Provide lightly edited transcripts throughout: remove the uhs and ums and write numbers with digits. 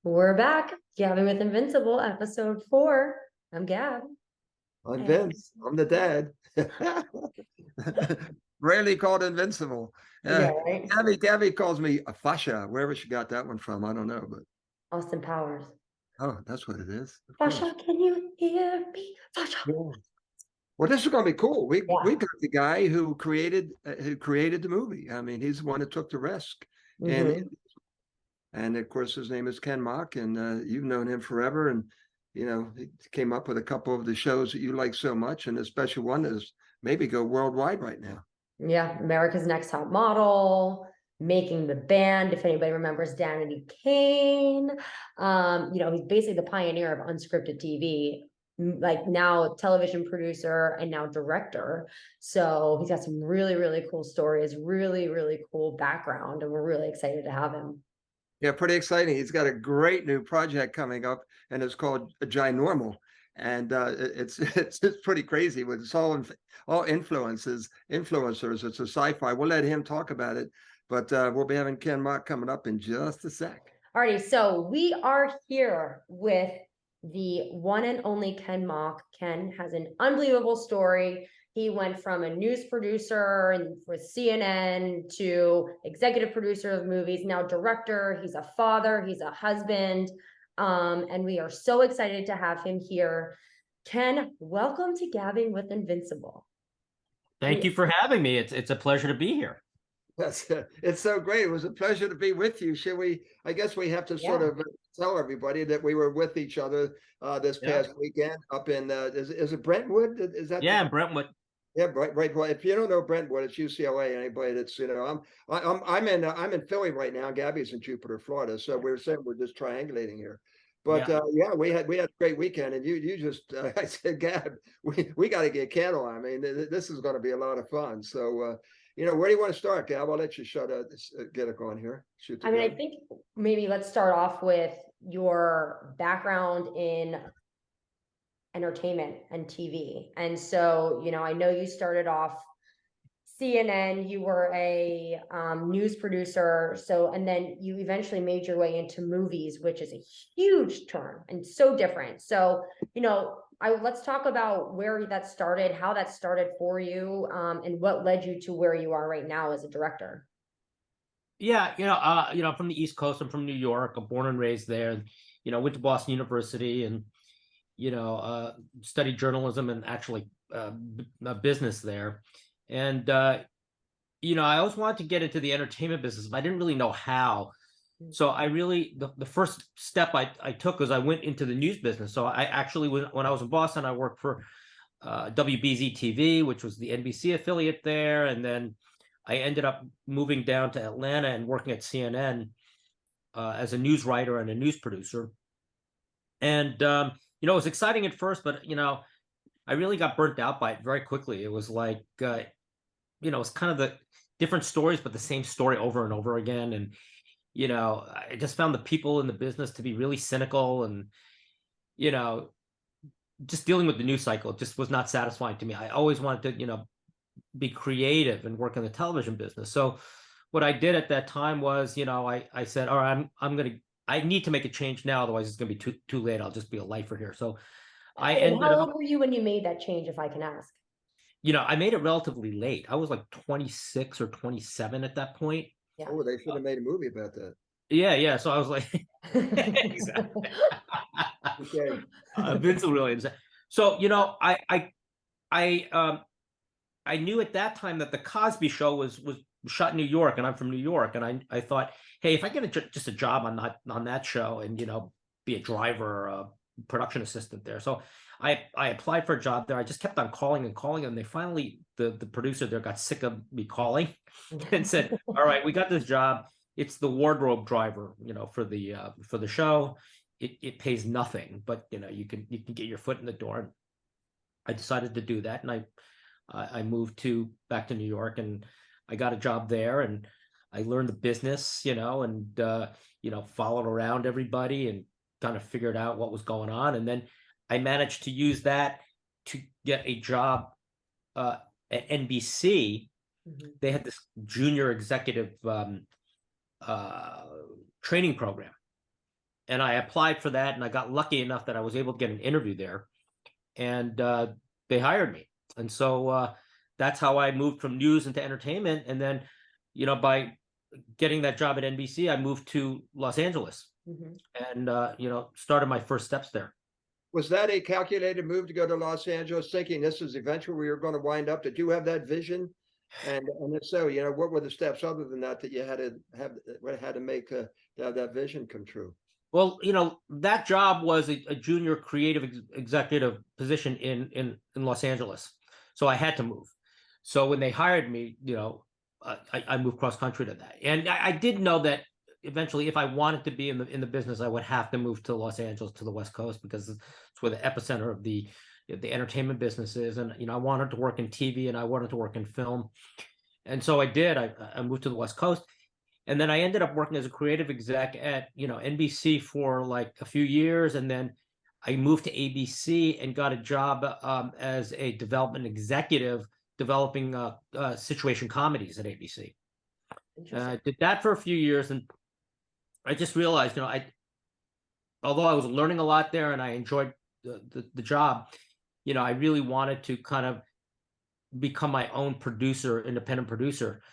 We're back. Gabbing with Invincible, episode 4. I'm Gab. I'm And Vince. I'm the dad. Rarely called invincible. yeah, right? Gabby calls me a fascia, wherever she got that one from. I don't know, but Austin Powers. that's what it is. Of Fasha, course. can you hear me? Fasha. Yeah. Well, this is going to be cool. We Yeah. got the guy who created the movie. I mean, he's the one that took the risk, and hmm and of course his name is Ken Mok, and you've known him forever, and he came up with a couple of the shows that you like so much, and a special one is maybe go worldwide right now. Yeah. America's Next Top Model, Making the Band. If anybody remembers Danity Kane, he's basically the pioneer of unscripted TV. Like now television producer and now director. So he's got some really, really cool stories, really, really cool background, and we're really excited to have him. Yeah, pretty exciting. He's got a great new project coming up, and it's called Ginormal. And it's pretty crazy. With it's all influencers. It's a sci-fi. We'll let him talk about it, but we'll be having Ken Mok coming up in just a sec. Alrighty, so we are here with the one and only Ken Mok. Ken has an unbelievable story. He went from a news producer and for CNN to executive producer of movies, now director. He's a father, he's a husband, and we are so excited to have him here. Ken, welcome to Gabbing with Invincible. Thank you for having me. It's a pleasure to be here. It's so great. It was a pleasure to be with you. Should we? I guess we have to sort of tell everybody that we were with each other this past weekend up in is it Brentwood? Is that Brentwood? Yeah, right. Well, if you don't know Brentwood, it's UCLA. Anybody that's I'm in Philly right now. Gabby's in Jupiter, Florida. So we're saying we're just triangulating here. But we had a great weekend, and you just I said, Gab, we got to get Ken on. I mean, this is going to be a lot of fun. So where do you want to start, Gab? I'll let you get it going here. I think maybe let's start off with your background in entertainment and TV. And so, I know you started off CNN, you were a news producer. So, and then you eventually made your way into movies, which is a huge term and so different. So, let's talk about where that started, how that started for you, and what led you to where you are right now as a director. Yeah, from the East Coast. I'm from New York. I'm born and raised there. Went to Boston University and studied journalism and actually business there. And I always wanted to get into the entertainment business, but I didn't really know how. So I really the first step I took was I went into the news business. So I actually when I was in Boston, I worked for WBZ TV, which was the NBC affiliate there, and then I ended up moving down to Atlanta and working at CNN as a news writer and a news producer. And it was exciting at first, but I really got burnt out by it very quickly. It was like it's kind of the different stories, but the same story over and over again. And I just found the people in the business to be really cynical, and just dealing with the news cycle just was not satisfying to me. I always wanted to be creative and work in the television business. So what I did at that time was, I said, all right, I need to make a change now. Otherwise it's going to be too late. I'll just be a lifer here. So I ended How old were you when you made that change, if I can ask? I made it relatively late. I was like 26 or 27 at that point. Yeah. Oh, they should have made a movie about that. Yeah. So I was like, exactly. Okay. Vince will really understand. So, I knew at that time that the Cosby Show was shot in New York, and I'm from New York, and I thought, hey, if I get just a job on that show and be a driver or a production assistant there. So I applied for a job there. I just kept on calling and calling, and they finally the producer there got sick of me calling and said, all right, we got this job. It's the wardrobe driver, for the show. It pays nothing, but you can get your foot in the door. I decided to do that, and I moved back to New York, and I got a job there, and I learned the business, and followed around everybody and kind of figured out what was going on. And then I managed to use that to get a job at NBC. Mm-hmm. They had this junior executive training program. and I applied for that, and I got lucky enough that I was able to get an interview there, and they hired me. And so that's how I moved from news into entertainment. And then, by getting that job at NBC, I moved to Los Angeles and, started my first steps there. Was that a calculated move to go to Los Angeles, thinking this is eventually where you're going to wind up? Did you have that vision? And if so, what were the steps other than that you had to make to have that vision come true? Well, that job was a junior creative executive position in Los Angeles, so I had to move. So when they hired me, I moved cross country to that, and I did know that eventually, if I wanted to be in the business, I would have to move to Los Angeles, to the West Coast, because it's where the epicenter of the entertainment business is. And I wanted to work in TV, and I wanted to work in film, and so I did. I moved to the West Coast. And then I ended up working as a creative exec at, NBC for like a few years. And then I moved to ABC and got a job as a development executive, developing situation comedies at ABC. I did that for a few years. And I just realized, although I was learning a lot there and I enjoyed the job, I really wanted to kind of become my own producer, independent producer.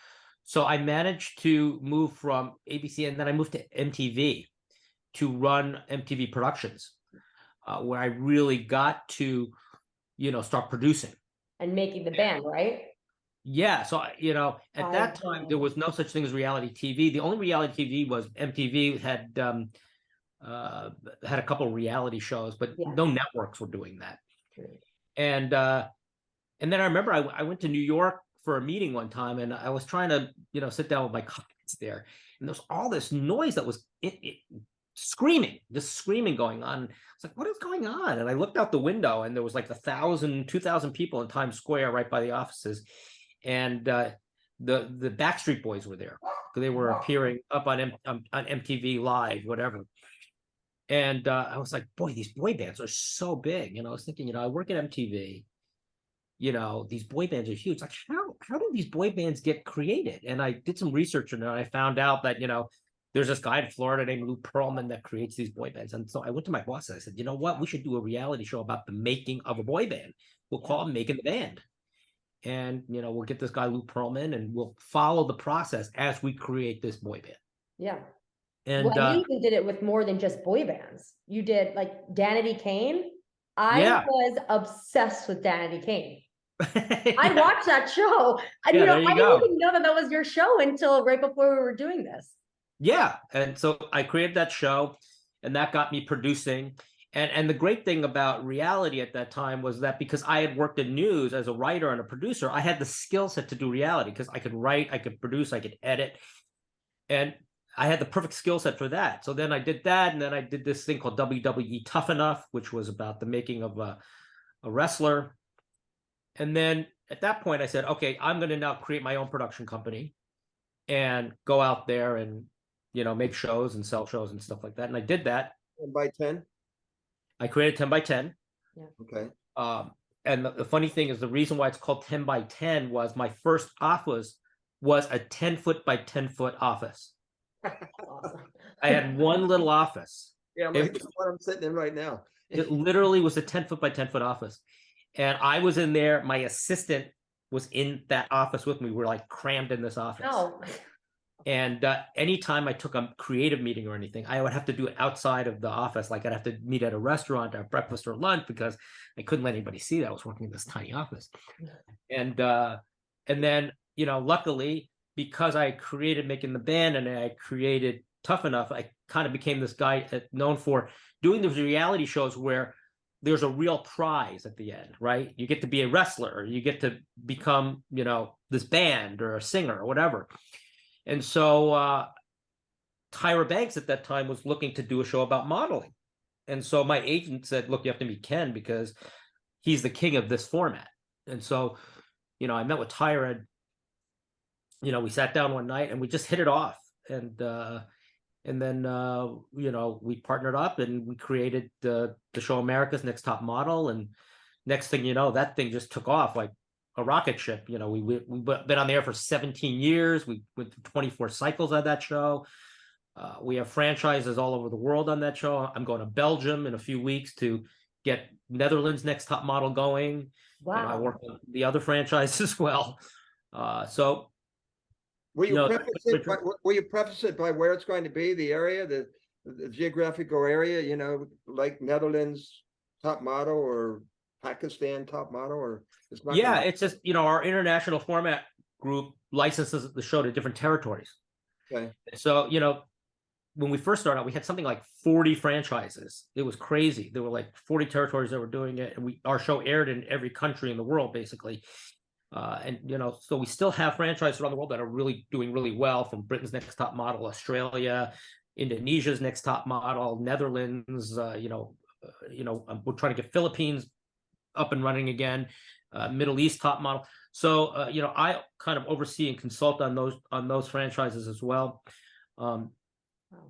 So I managed to move from ABC, and then I moved to MTV to run MTV Productions, where I really got to, start producing. And making the band, right? Yeah. So, at that time, there was no such thing as reality TV. The only reality TV was MTV had a couple of reality shows, but no networks were doing that. And then I remember I went to New York for a meeting one time, and I was trying to, sit down with my colleagues there, and there was all this noise that was screaming going on. It's like, what is going on? And I looked out the window, and there was like 1,000, 2,000 people in Times Square right by the offices, and the Backstreet Boys were there. They were appearing up on MTV Live, whatever. And I was like, boy, these boy bands are so big. I was thinking, I work at MTV. These boy bands are huge. Like, how do these boy bands get created? And I did some research, and I found out that, there's this guy in Florida named Lou Pearlman that creates these boy bands. And so I went to my boss and I said, you know what? We should do a reality show about the making of a boy band. We'll call it Making the Band. And, we'll get this guy Lou Pearlman, and we'll follow the process as we create this boy band. Yeah. And you even did it with more than just boy bands. You did like Danity Kane. I was obsessed with Danity Kane. I watched that show. I didn't even know that was your show until right before we were doing this. Yeah. And so I created that show, and that got me producing. And the great thing about reality at that time was that because I had worked in news as a writer and a producer, I had the skill set to do reality, because I could write, I could produce, I could edit. And I had the perfect skill set for that. So then I did that. And then I did this thing called WWE Tough Enough, which was about the making of a wrestler. And then at that point I said, okay, I'm going to now create my own production company and go out there and, make shows and sell shows and stuff like that. And I did that. 10 by 10? I created 10 by 10. Yeah. Okay. And the funny thing is, the reason why it's called 10 by 10 was my first office was a 10-foot by 10-foot office. Awesome. I had one little office. Yeah, like what I'm sitting in right now. It literally was a 10-foot by 10-foot office. And I was in there. My assistant was in that office with me. We were like crammed in this office. Oh. And anytime I took a creative meeting or anything, I would have to do it outside of the office. Like I'd have to meet at a restaurant, have breakfast or lunch, because I couldn't let anybody see that I was working in this tiny office. And then, luckily, because I created Making the Band and I created Tough Enough, I kind of became this guy known for doing those reality shows where there's a real prize at the end, right? You get to be a wrestler, or you get to become, this band or a singer or whatever. And so Tyra Banks at that time was looking to do a show about modeling. And so my agent said, look, you have to meet Ken because he's the king of this format. And so, I met with Tyra, we sat down one night and we just hit it off. And then, we partnered up and we created the show America's Next Top Model. And next thing you know, that thing just took off like a rocket ship. We've been on the air for 17 years. We went through 24 cycles of that show. We have franchises all over the world on that show. I'm going to Belgium in a few weeks to get Netherlands Next Top Model going. Wow. I work on the other franchise as well. So will you, no, preface it by, will you preface it by where it's going to be, the area, the geographical area, you know, like Netherlands Top Model or Pakistan Top Model, or it's not? yeah, it's just, our international format group licenses the show to different territories. Okay. So, when we first started out, we had something like 40 franchises. It was crazy. There were like 40 territories that were doing it. And our show aired in every country in the world, basically. So we still have franchises around the world that are really doing really well, from Britain's Next Top Model, Australia, Indonesia's Next Top Model, Netherlands, we're trying to get Philippines up and running again, Middle East Top Model. So, I kind of oversee and consult on those franchises as well.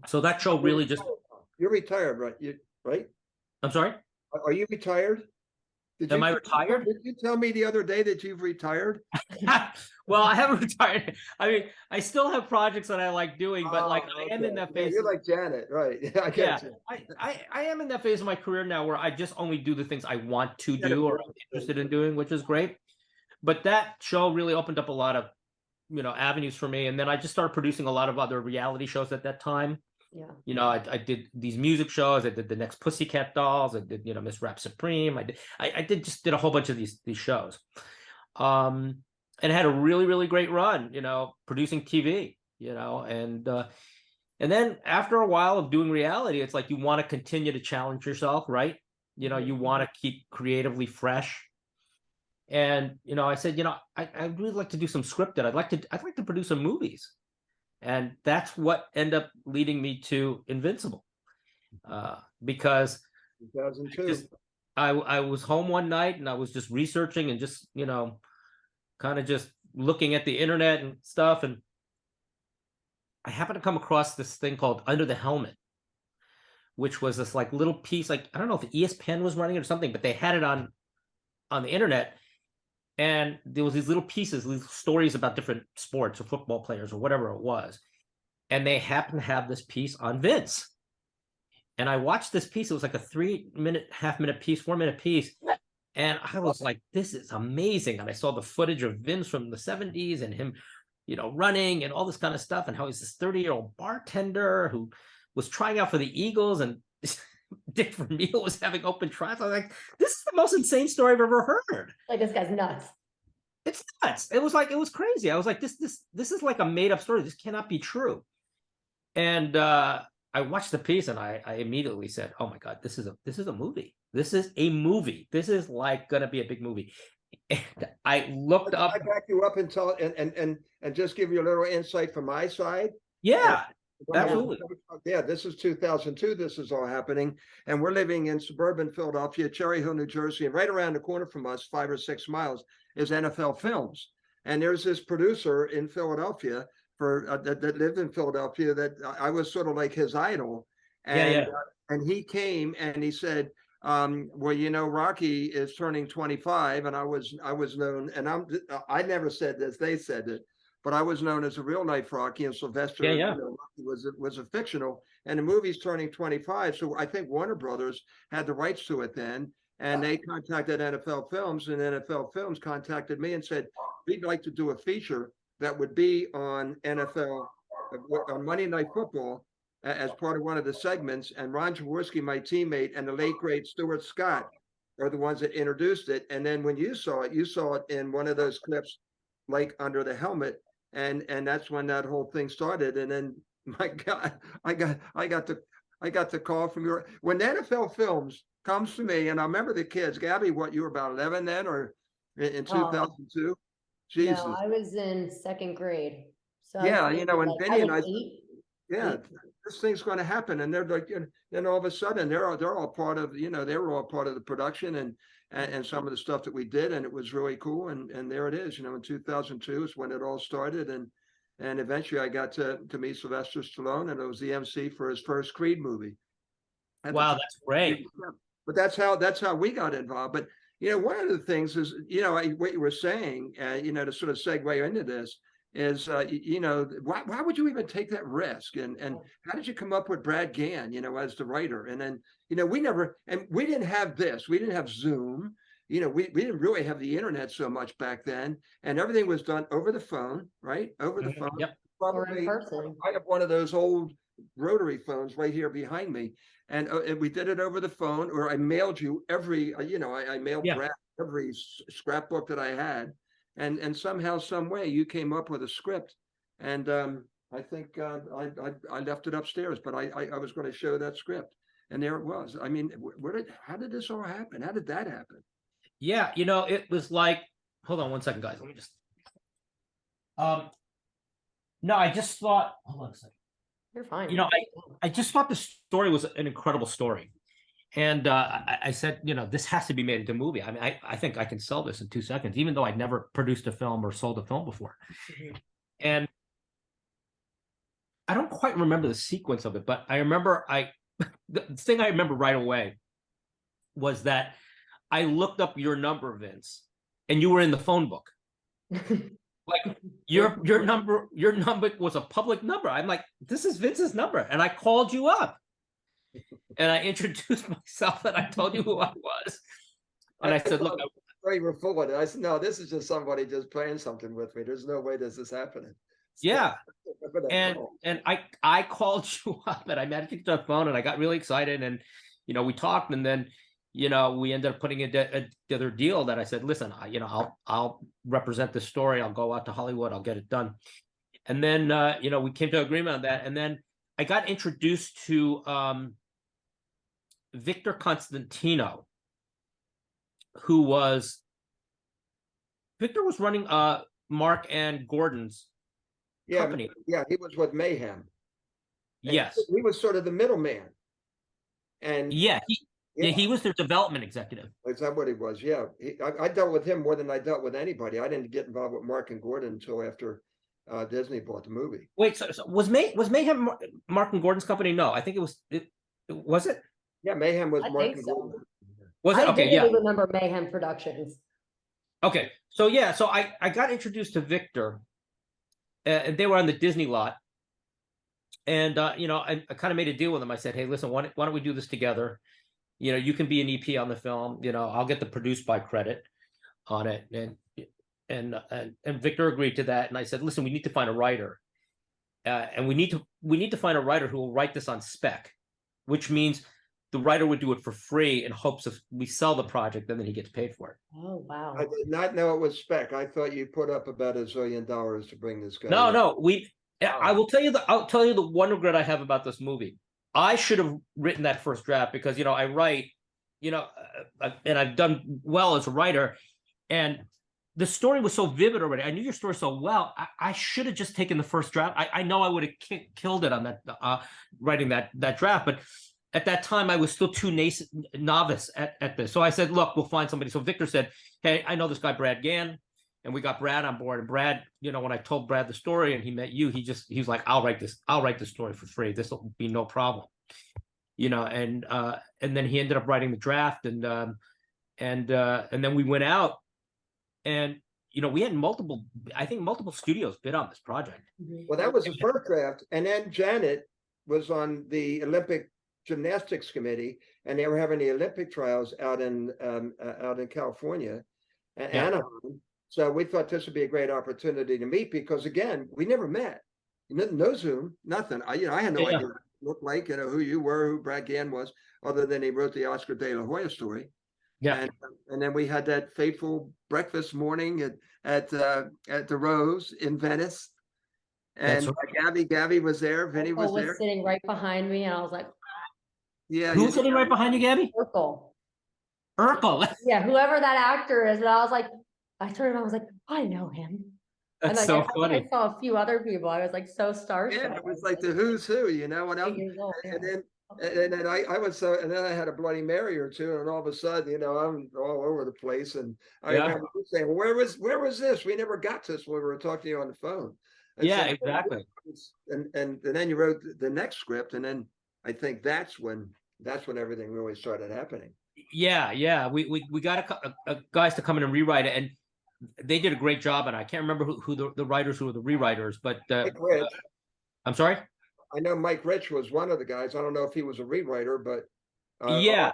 So that show really just. You're retired, right? Right? I'm sorry? Are you retired? Am I retired? Did you tell me the other day that you've retired? Well, I haven't retired. I mean, I still have projects that I like doing, but I am in that phase. You're like Janet, right? I get you. I am in that phase of my career now where I just only do the things I want to do or I'm interested in doing, which is great. But that show really opened up a lot of, avenues for me. And then I just started producing a lot of other reality shows at that time. Yeah. I did these music shows. I did the next Pussycat Dolls. I did, Miss Rap Supreme. I did a whole bunch of these shows. And had a really, really great run, producing TV, and then after a while of doing reality, it's like you want to continue to challenge yourself, right? You want to keep creatively fresh. And, I said, I'd really like to do some scripted. I'd like to produce some movies. And that's what ended up leading me to Invincible. Because 2002. I was home one night and I was just researching and just, kind of just looking at the internet and stuff. And I happened to come across this thing called Under the Helmet, which was this like little piece, like, I don't know if ESPN was running it or something, but they had it on the internet. And there was these little pieces, these stories about different sports or football players or whatever it was. And they happened to have this piece on Vince. And I watched this piece. It was like a 3.5-minute piece, 4-minute piece. And I was like, this is amazing. And I saw the footage of Vince from the 70s and him, running and all this kind of stuff. And how he's this 30-year-old bartender who was trying out for the Eagles, and Dick Vermeil was having open trials. I was like, this is the most insane story I've ever heard. Like, this guy's nuts. It's nuts. It was crazy. I was like, this is like a made up story. This cannot be true. And I watched the piece and I immediately said, oh my God, this is a movie. This is a movie. This is like gonna be a big movie. And I looked up. I back you up and tell and just give you a little insight from my side. Yeah. Absolutely. Yeah, this is 2002. This is all happening. And we're living in suburban Philadelphia, Cherry Hill, New Jersey. And right around the corner from us, 5 or 6 miles, is NFL Films. And there's this producer in Philadelphia that lived in Philadelphia that I was sort of like his idol. And, and he came and he said, well, Rocky is turning 25. And I was known, and I never said this, they said it. But I was known as a real life Rocky, and Sylvester was a fictional. And the movie's turning 25, so I think Warner Brothers had the rights to it then, and they contacted NFL Films, and NFL Films contacted me and said, we'd like to do a feature that would be on NFL, on Monday Night Football, as part of one of the segments. And Ron Jaworski, my teammate, and the late great Stuart Scott are the ones that introduced it. And then when you saw it in one of those clips, like Under the Helmet. And that's when that whole thing started. And then, my God, I got the call from when NFL Films comes to me, and I remember the kids. Gabby, what, you were about 11 then, or in 2002? Jesus, no, I was in 2nd grade. So yeah, and Vinny and I, 8. yeah, this thing's going to happen, and they're like, then all of a sudden they're all part of, they were all part of the production and some of the stuff that we did, and it was really cool. And there it is, in 2002 is when it all started, and eventually I got to meet Sylvester Stallone, and it was the MC for his first Creed movie. Wow, that's great. But that's how we got involved. But one of the things is, what you were saying, to sort of segue into this, is, why would you even take that risk? And how did you come up with Brad Gann, as the writer? And then, we didn't have this. We didn't have Zoom. We didn't really have the internet so much back then, and everything was done over the phone, right? Over the phone. Yep. Or in person. I have one of those old rotary phones right here behind me, and we did it over the phone, or I mailed you every, I mailed Brad every scrapbook that I had, and somehow, some way, you came up with a script, and I think I left it upstairs, but I was going to show that script, and there it was. I mean, how did this all happen? How did that happen? Yeah, it was like, hold on one second, guys. Let me just. No, I just thought. Hold on a second. You're fine. I just thought the story was an incredible story, and I said, this has to be made into a movie. I mean, I think I can sell this in 2 seconds, even though I'd never produced a film or sold a film before. Mm-hmm. And I don't quite remember the sequence of it, but I remember the thing I remember right away was that I looked up your number, Vince, and you were in the phone book. Like your number was a public number. I'm like, this is Vince's number, and I called you up, and I introduced myself, and I told you who I was, and I said, look, you were full of it. I said, no, this is just somebody just playing something with me. There's no way this is happening. Yeah, and I called you up, and I managed to get the phone, and I got really excited, and we talked, and then. We ended up putting together deal that I said, listen, I'll represent this story. I'll go out to Hollywood. I'll get it done. And then, we came to agreement on that. And then I got introduced to Victor Constantino, Victor was running Mark and Gordon's company. Yeah, he was with Mayhem. And yes. He was sort of the middleman. And he was their development executive. Is that what he was? Yeah. I dealt with him more than I dealt with anybody. I didn't get involved with Mark and Gordon until after Disney bought the movie. Wait, so was Mayhem Mark and Gordon's company? No, I think it was. Was it? Yeah, Mayhem was I Mark think and so. Gordon. Was it? Okay, yeah. I remember Mayhem Productions. Okay, so I got introduced to Victor, and they were on the Disney lot. And I kind of made a deal with them. I said, hey, listen, why don't we do this together? You can be an EP on the film. I'll get the produced by credit on it, and Victor agreed to that. And I said, listen, we need to find a writer, and we need to find a writer who will write this on spec, which means the writer would do it for free in hopes of we sell the project and then he gets paid for it. Oh wow! I did not know it was spec. I thought you put up about $1 zillion to bring this guy. No, I'll tell you the one regret I have about this movie. I should have written that first draft because, I write, and I've done well as a writer, and the story was so vivid already. I knew your story so well. I should have just taken the first draft. I know I would have killed it on that, writing that draft, but at that time I was still too novice at this. So I said, look, we'll find somebody. So Victor said, hey, I know this guy, Brad Gann. And we got Brad on board. And Brad, when I told Brad the story and he met you, he was like, I'll write the story for free. This will be no problem. And then he ended up writing the draft, and then we went out, and we had multiple studios bid on this project. Well, that was the first draft. And then Janet was on the Olympic Gymnastics Committee, and they were having the Olympic trials out in California and Anaheim. So we thought this would be a great opportunity to meet because, again, we never met. No Zoom, nothing. I had no idea what it looked like, who you were, who Brad Gann was, other than he wrote the Oscar De La Hoya story. Yeah. And then we had that fateful breakfast morning at the Rose in Venice. And Gabby was there. Vinny was there. Sitting right behind me, and I was like, yeah. Who's sitting right behind you, Gabby? Urkel. Yeah, whoever that actor is. But I was like, I turned around, I was like, I know him. That's so funny. I saw a few other people. I was like so starstruck. Yeah, it was like the who's who, and then I was so, and then I had a Bloody Mary or two, and all of a sudden, I'm all over the place, and I remember saying, well, where was this? We never got this when we were talking to you on the phone. And so, exactly. And then you wrote the next script, and then I think that's when everything really started happening. Yeah. We got a guys to come in and rewrite it, and they did a great job, and I can't remember who the writers who were the rewriters, but Mike Rich. I'm sorry. I know Mike Rich was one of the guys. I don't know if he was a rewriter, but Yeah,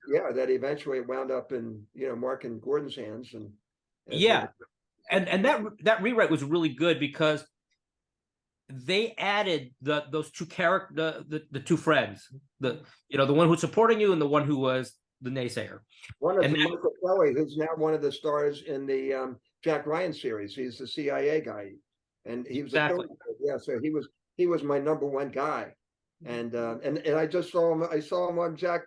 yeah, that eventually wound up in Mark and Gordon's hands, and yeah, and that rewrite was really good because they added those two the two friends, the one who's supporting you and the one who was the naysayer. One of them, Michael Kelly, who's now one of the stars in the Jack Ryan series. He's the CIA guy, and he was Exactly. so he was my number one guy, and I just saw him. I saw him on Jack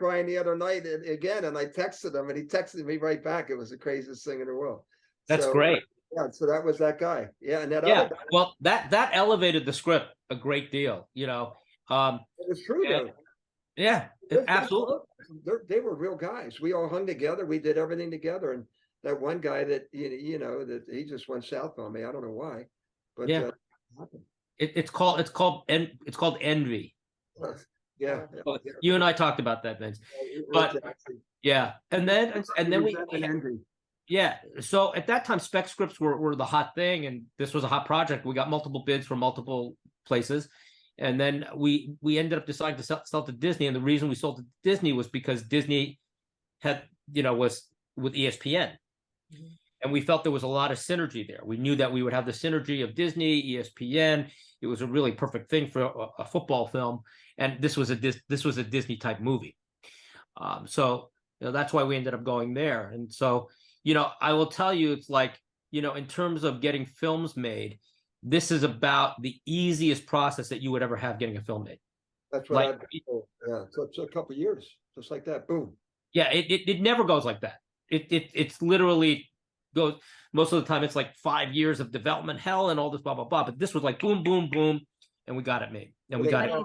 Ryan the other night again, and I texted him, and he texted me right back. It was the craziest thing in the world. That's great. Yeah, so that was that guy. Yeah, and that Yeah, other guy, well, that elevated the script a great deal. it was true though. Yeah, absolutely. They were real guys. We all hung together. We did everything together. And that one guy that that he just went south on me. I don't know why, but yeah, it's called envy. Yeah, You and I talked about that, Vince. But yeah, and then we envy. yeah. So at that time, spec scripts were the hot thing, and this was a hot project. We got multiple bids from multiple places. And then we ended up deciding to sell to Disney. And the reason we sold to Disney was because Disney had, was with ESPN. Mm-hmm. And we felt there was a lot of synergy there. We knew that we would have the synergy of Disney, ESPN. It was a really perfect thing for a football film. And this was a Disney type movie. So that's why we ended up going there. And so, I will tell you, it's like, in terms of getting films made, this is about the easiest process that you would ever have getting a film made. That's what yeah. So it's a couple of years, just like that. Boom. Yeah, it never goes like that. It's literally goes most of the time. It's like 5 years of development hell and all this blah blah blah. But this was like boom, boom, boom, and we got it made. And we got it.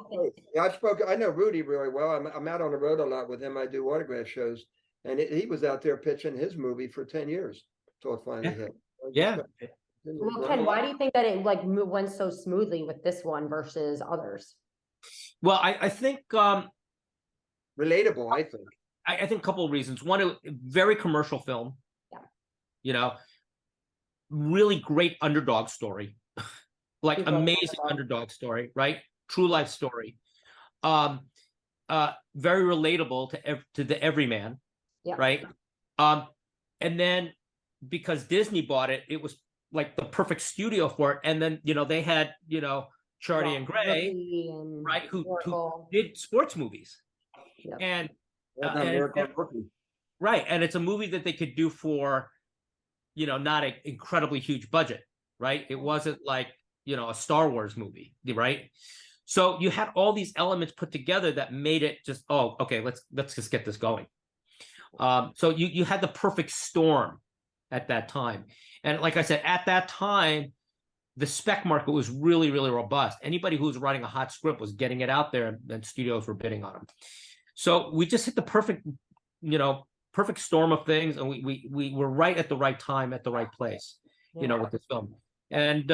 Yeah, I know Rudy really well. I'm out on the road a lot with him. I do autograph shows, and he was out there pitching his movie for 10 years until it finally hit. Yeah. Well, Ken, why do you think that it went so smoothly with this one versus others? Well, I think relatable. I think. I think a couple of reasons. One, a very commercial film. Yeah. Really great underdog story, like amazing underdog story, right? True life story. Very relatable to the everyman, right? And then because Disney bought it, it was like the perfect studio for it. And then, they had, Charlie and Gray, right, who did sports movies. Yep. And right. And it's a movie that they could do for, not an incredibly huge budget, right? It wasn't like, a Star Wars movie, right? So you had all these elements put together that made it just, oh, okay, let's just get this going. So you had the perfect storm at that time. And like I said, at that time, the spec market was really, really robust. Anybody who was writing a hot script was getting it out there, and studios were bidding on them. So we just hit the perfect storm of things, and we were right at the right time, at the right place, with this film. And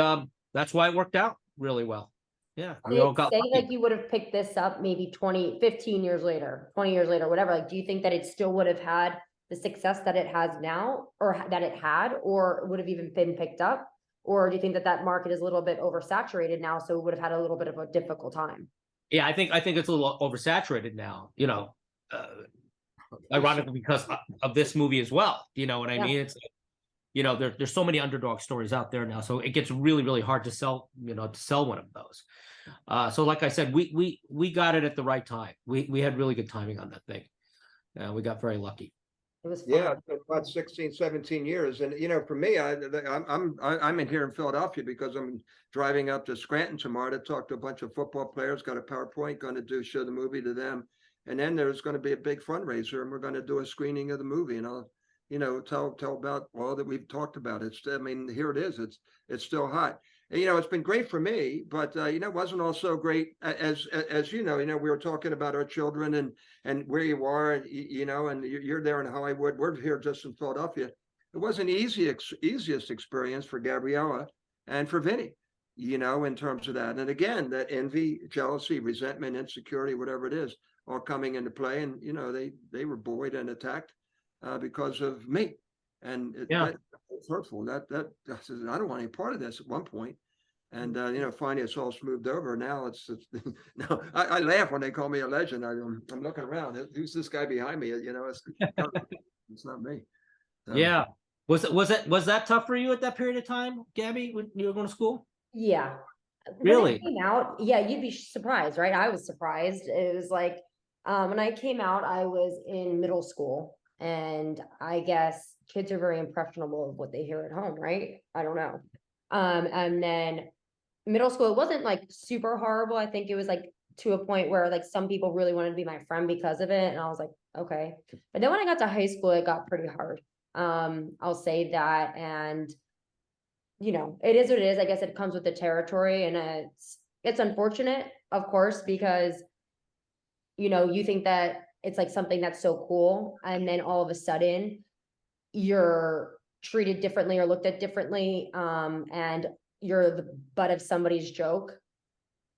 that's why it worked out really well. Yeah. We all got lucky. Like you would have picked this up maybe 15 years later, 20 years later, whatever. Like, do you think that it still would have had the success that it has now, or that it had, or would have even been picked up? Or do you think that market is a little bit oversaturated now, so it would have had a little bit of a difficult time? Yeah, I think it's a little oversaturated now, ironically because of this movie as well. You know what I mean? It's there's so many underdog stories out there now, so it gets really, really hard to sell, to sell one of those. So like I said, we got it at the right time. We had really good timing on that thing. We got very lucky. It was fun. Yeah, about 16, 17 years. And, for me, I'm in here in Philadelphia because I'm driving up to Scranton tomorrow to talk to a bunch of football players, got a PowerPoint, going to show the movie to them. And then there's going to be a big fundraiser, and we're going to do a screening of the movie. And I'll, tell about all that we've talked about. Here it is. It's still hot. And, it's been great for me, but, it wasn't also great as we were talking about our children and where you are, and you're there in Hollywood. We're here just in Philadelphia. It wasn't easiest experience for Gabriella and for Vinny, in terms of that. And again, that envy, jealousy, resentment, insecurity, whatever it is, all coming into play. And, they were bullied and attacked because of me. And Yeah. that's hurtful. That I said, I don't want any part of this at one point. And finally it's all smoothed over. Now it's no, I laugh when they call me a legend. I'm looking around. Who's this guy behind me? It's not me. Yeah. Was that tough for you at that period of time, Gabby, when you were going to school? Yeah. Really? When I came out, yeah, you'd be surprised, right? I was surprised. It was like, when I came out, I was in middle school, and I guess kids are very impressionable of what they hear at home, right? I don't know. And then middle school, it wasn't like super horrible. I think it was like to a point where like some people really wanted to be my friend because of it. And I was like, okay. But then when I got to high school, it got pretty hard. I'll say that. And it is what it is. I guess it comes with the territory, and it's unfortunate, of course, because you think that it's like something that's so cool, and then all of a sudden you're treated differently or looked at differently, and you're the butt of somebody's joke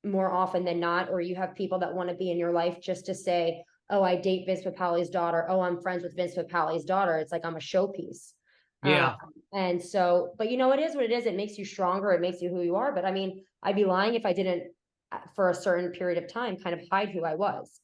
more often than not, or you have people that want to be in your life just to say, oh, I date Vince Papale's daughter. Oh, I'm friends with Vince Papale's daughter. It's like I'm a showpiece. Yeah. And so, but it is what it is. It makes you stronger. It makes you who you are. But I mean, I'd be lying if I didn't, for a certain period of time, kind of hide who I was,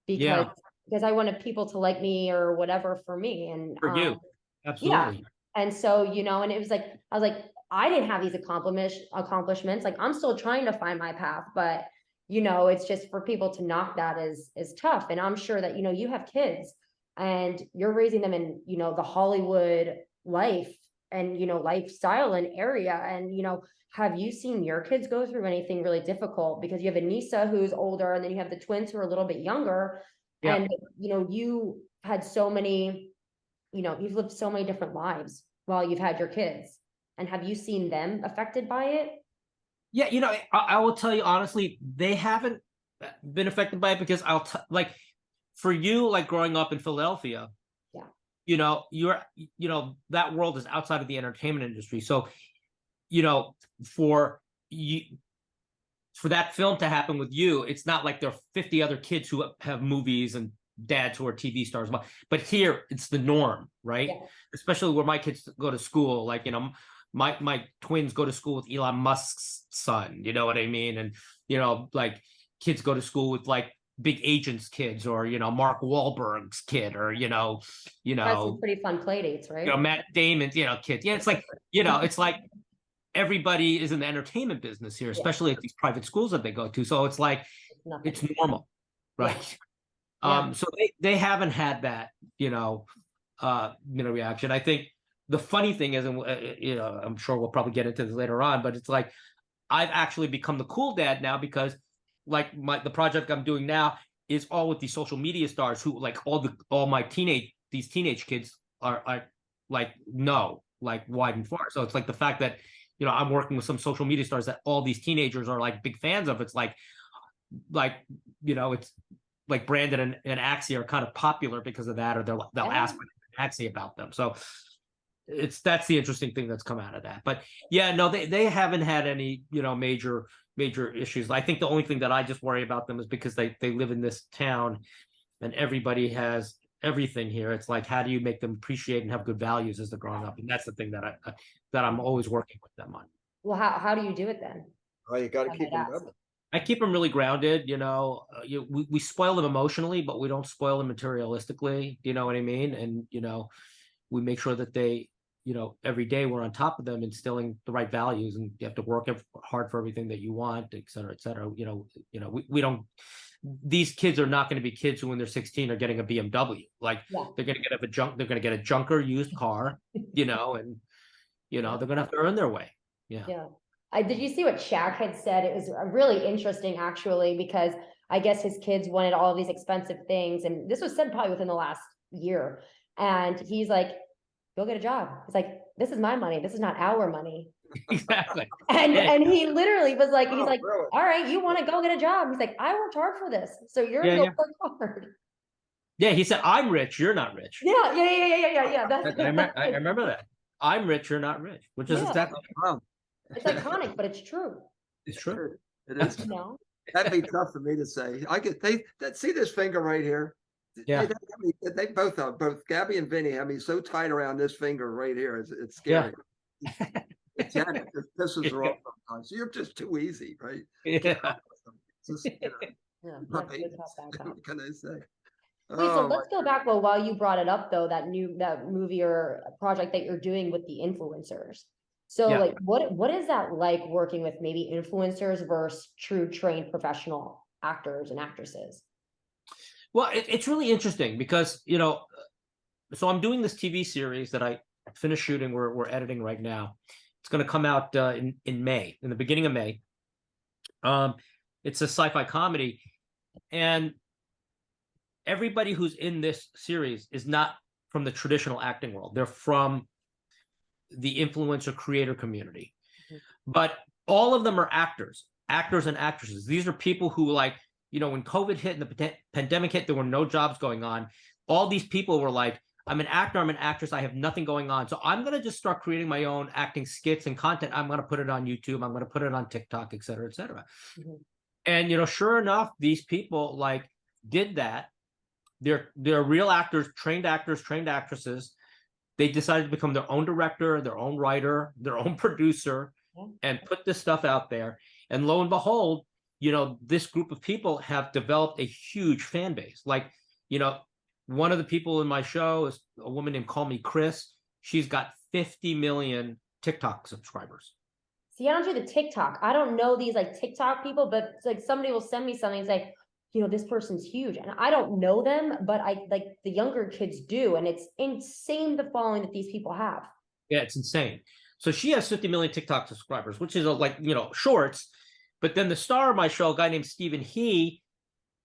because I wanted people to like me or whatever for me. And For you. Absolutely. Yeah. And so, and it was like, I was like, I didn't have these accomplishments. Like, I'm still trying to find my path, but it's just for people to knock that is tough. And I'm sure that, you have kids and you're raising them in, the Hollywood life and, lifestyle and area. And, have you seen your kids go through anything really difficult? Because you have Anissa who's older, and then you have the twins who are a little bit younger. Yeah. And, you had so many, you've lived so many different lives while you've had your kids. And have you seen them affected by it? Yeah, I will tell you honestly, they haven't been affected by it, because like for you, like growing up in Philadelphia, you're that world is outside of the entertainment industry. So, for that film to happen with you, it's not like there are 50 other kids who have movies and dads who are TV stars. But here it's the norm, right? Yeah. Especially where my kids go to school. Like, my twins go to school with Elon Musk's son, you know what I mean? And, like kids go to school with like big agents' kids, or, Mark Wahlberg's kid, or, That's some pretty fun play dates, right? Matt Damon's, kids. Yeah. It's like, it's like everybody is in the entertainment business here, especially at these private schools that they go to. So it's like, it's normal. Right. Yeah. So they haven't had that, reaction. I think the funny thing is, and I'm sure we'll probably get into this later on, but it's like I've actually become the cool dad now, because like the project I'm doing now is all with these social media stars who like all my these teenage kids are like like wide and far. So it's like the fact that I'm working with some social media stars that all these teenagers are like big fans of. It's like it's like Brandon and Axie are kind of popular because of that, or they'll ask Axie about them. So that's the interesting thing that's come out of that. But yeah, no, they haven't had any major issues. I think the only thing that I just worry about them is because they live in this town and everybody has everything here. It's like, how do you make them appreciate and have good values as they're growing up? And that's the thing that I'm always working with them on. Well, how do you do it then? Oh, you got to keep them up. I keep them really grounded. We spoil them emotionally, but we don't spoil them materialistically. You know what I mean? And we make sure that they, every day we're on top of them, instilling the right values, and you have to work hard for everything that you want, et cetera, et cetera. We don't. These kids are not going to be kids who, when they're 16, are getting a BMW. Like they're going to get they're going to get a junker used car, and they're going to have to earn their way. Yeah. Yeah. Did you see what Shaq had said? It was really interesting, actually, because I guess his kids wanted all of these expensive things. And this was said probably within the last year. And he's like, go get a job. He's like, this is my money. This is not our money. Exactly. And he literally was like, really? All right, you want to go get a job. He's like, I worked hard for this. So you're going to work hard. Yeah, he said, I'm rich, you're not rich. Yeah. I remember that. I'm rich, you're not rich, which is exactly wrong. It's iconic, but it's true. It's true. It is. That'd be tough for me to say. See this finger right here? Yeah. They both are. Both Gabby and Vinny have me so tight around this finger right here. It's Yeah. scary. Janet just pisses her off sometimes. You're just too easy, right? Yeah. Just, Yeah, that's a good background. what can I say? Wait, so Oh, let's go back, well, while you brought it up though, that movie or project that you're doing with the influencers. So Yeah. like what is that like working with maybe influencers versus true trained professional actors and actresses? Well, it's really interesting because, you know, so I'm doing this TV series that I finished shooting. We're editing right now. It's going to come out in May, in the beginning of May. It's a sci-fi comedy, and everybody who's in this series is not from the traditional acting world. They're from the influencer creator community. But all of them are actors and actresses. These are people who, like, you know, when COVID hit and the pandemic hit, there were no jobs going on. All these people were like, I'm an actor, I'm an actress, I have nothing going on. So I'm going to just start creating my own acting skits and content. I'm going to put it on YouTube. I'm going to put it on TikTok, et cetera, et cetera. And, you know, sure enough, these people like did that. They're real actors, trained actresses. They decided to become their own director, their own writer, their own producer, and put this stuff out there. And lo and behold, you know, this group of people have developed a huge fan base. Like, you know, one of the people in my show is a woman named Call Me Chris. She's got 50 million TikTok subscribers. See, I don't do the TikTok. I don't know these like TikTok people, but it's like somebody will send me something and say, you know, this person's huge. And I don't know them, but I like the younger kids do. And it's insane the following that these people have. Yeah, it's insane. So she has 50 million TikTok subscribers, which is like, you know, shorts. But then the star of my show, a guy named Stephen He,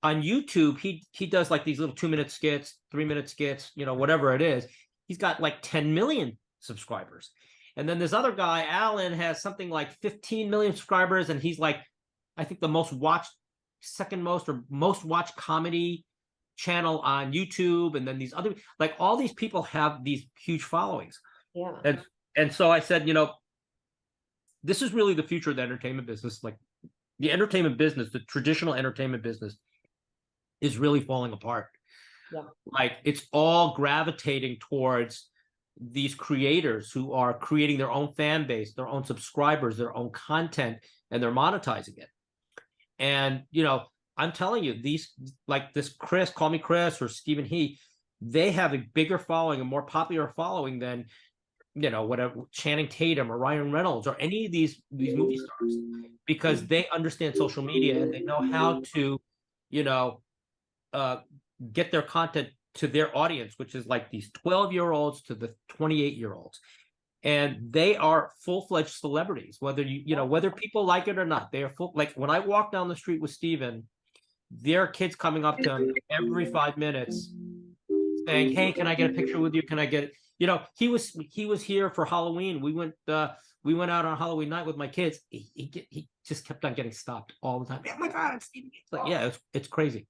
on YouTube, he does like these little 2-minute skits, 3-minute skits, you know, whatever it is. He's got like 10 million subscribers. And then this other guy, Alan, has something like 15 million subscribers. And he's like, I think the most watched, second most or most watched comedy channel on YouTube. And then these other, like all these people have these huge followings. Yeah. And so I said, you know, this is really the future of the entertainment business. Like the entertainment business, the traditional entertainment business is really falling apart. Yeah. Like it's all gravitating towards these creators who are creating their own fan base, their own subscribers, their own content, and they're monetizing it. And, you know, I'm telling you, these, like this Chris, Call Me Chris, or Stephen He, they have a bigger following, a more popular following than, you know, whatever, Channing Tatum or Ryan Reynolds or any of these movie stars, because they understand social media and they know how to, you know, get their content to their audience, which is like these 12-year-olds to the 28-year-olds. And they are full-fledged celebrities, whether you know, whether people like it or not. They are full. Like when I walk down the street with Steven, there are kids coming up to him every 5 minutes saying, hey, can I get a picture with you? Can I get it? You know, he was here for Halloween. We went out on Halloween night with my kids. He just kept on getting stopped all the time. Oh my God, it's Steven. It's like, yeah, it's crazy.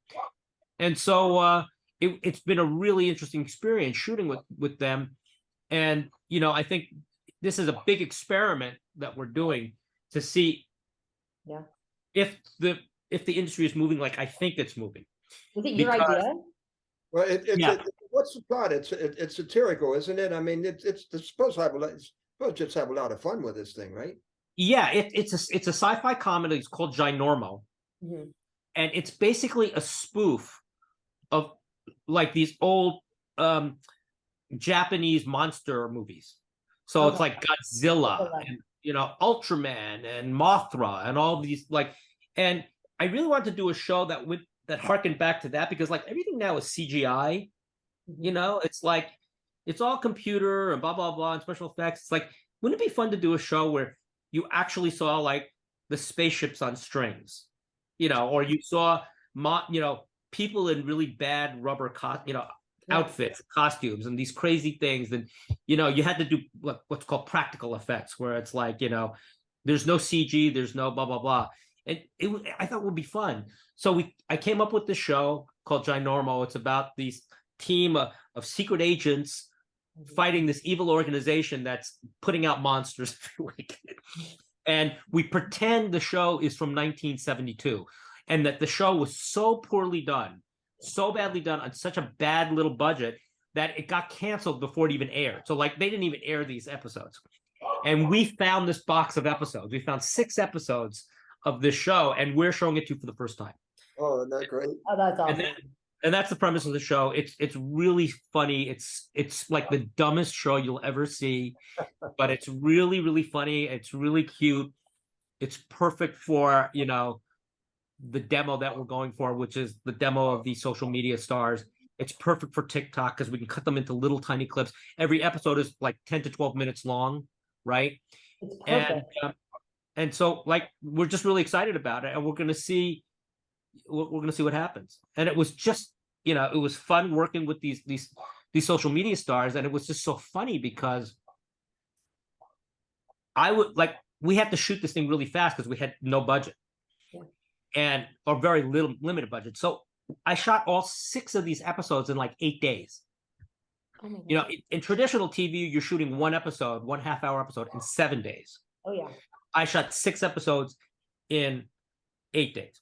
And so it's been a really interesting experience shooting with them. And, you know, I think this is a big experiment that we're doing to see if the industry is moving like I think it's moving. Was it your idea? Well, what's the plot? It's satirical, isn't it? I mean, it's supposed to have just have a lot of fun with this thing, right? Yeah, it's a sci-fi comedy. It's called Ginormo, and it's basically a spoof of like these old Japanese monster movies. So it's like Godzilla and, you know, Ultraman and Mothra and all these like, and I really wanted to do a show that harkened back to that, because like everything now is CGI, you know, it's like, it's all computer and blah, blah, blah, and special effects. It's like, wouldn't it be fun to do a show where you actually saw like the spaceships on strings, you know, or you saw, you know, people in really bad rubber, outfits, costumes, and these crazy things. And, you know, you had to do what's called practical effects, where it's like, you know, there's no CG, there's no blah, blah, blah. And I thought it would be fun. So I came up with this show called Ginormo. It's about these team of secret agents fighting this evil organization that's putting out monsters every week. And we pretend the show is from 1972 and that the show was so poorly done so badly done on such a bad little budget that it got canceled before it even aired. So like they didn't even air these episodes. And we found this box of episodes. We found 6 episodes of this show, and we're showing it to you for the first time. Oh, isn't that great? Oh, that's awesome. And that's the premise of the show. It's really funny. It's like the dumbest show you'll ever see, but it's really, really funny. It's really cute. It's perfect for, you know, the demo that we're going for, which is the demo of these social media stars. It's perfect for TikTok because we can cut them into little tiny clips. Every episode is like 10 to 12 minutes long, right? It's perfect. And so like we're just really excited about it, and we're gonna see what happens. And it was just, you know, it was fun working with these social media stars, and it was just so funny because we had to shoot this thing really fast because we had no budget. Yeah. And or very little limited budget. So I shot all 6 of these episodes in like 8 days. Oh my God. You know, in traditional TV, you're shooting one episode, 1.5 hour episode in 7 days. Oh yeah. I shot 6 episodes in 8 days.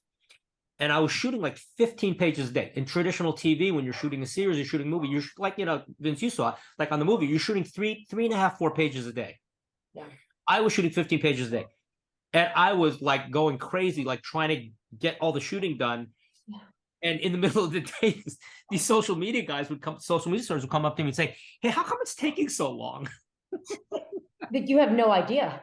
And I was shooting like 15 pages a day. In traditional TV, when you're shooting a series, you're shooting a movie, you're like, you know, Vince, you saw it, like on the movie, you're shooting 3.5, 4 pages a day. Yeah. I was shooting 15 pages a day. And I was like going crazy, like trying to get all the shooting done. Yeah. And in the middle of the day, these social media guys social media stars would come up to me and say, "Hey, how come it's taking so long?" But you have no idea.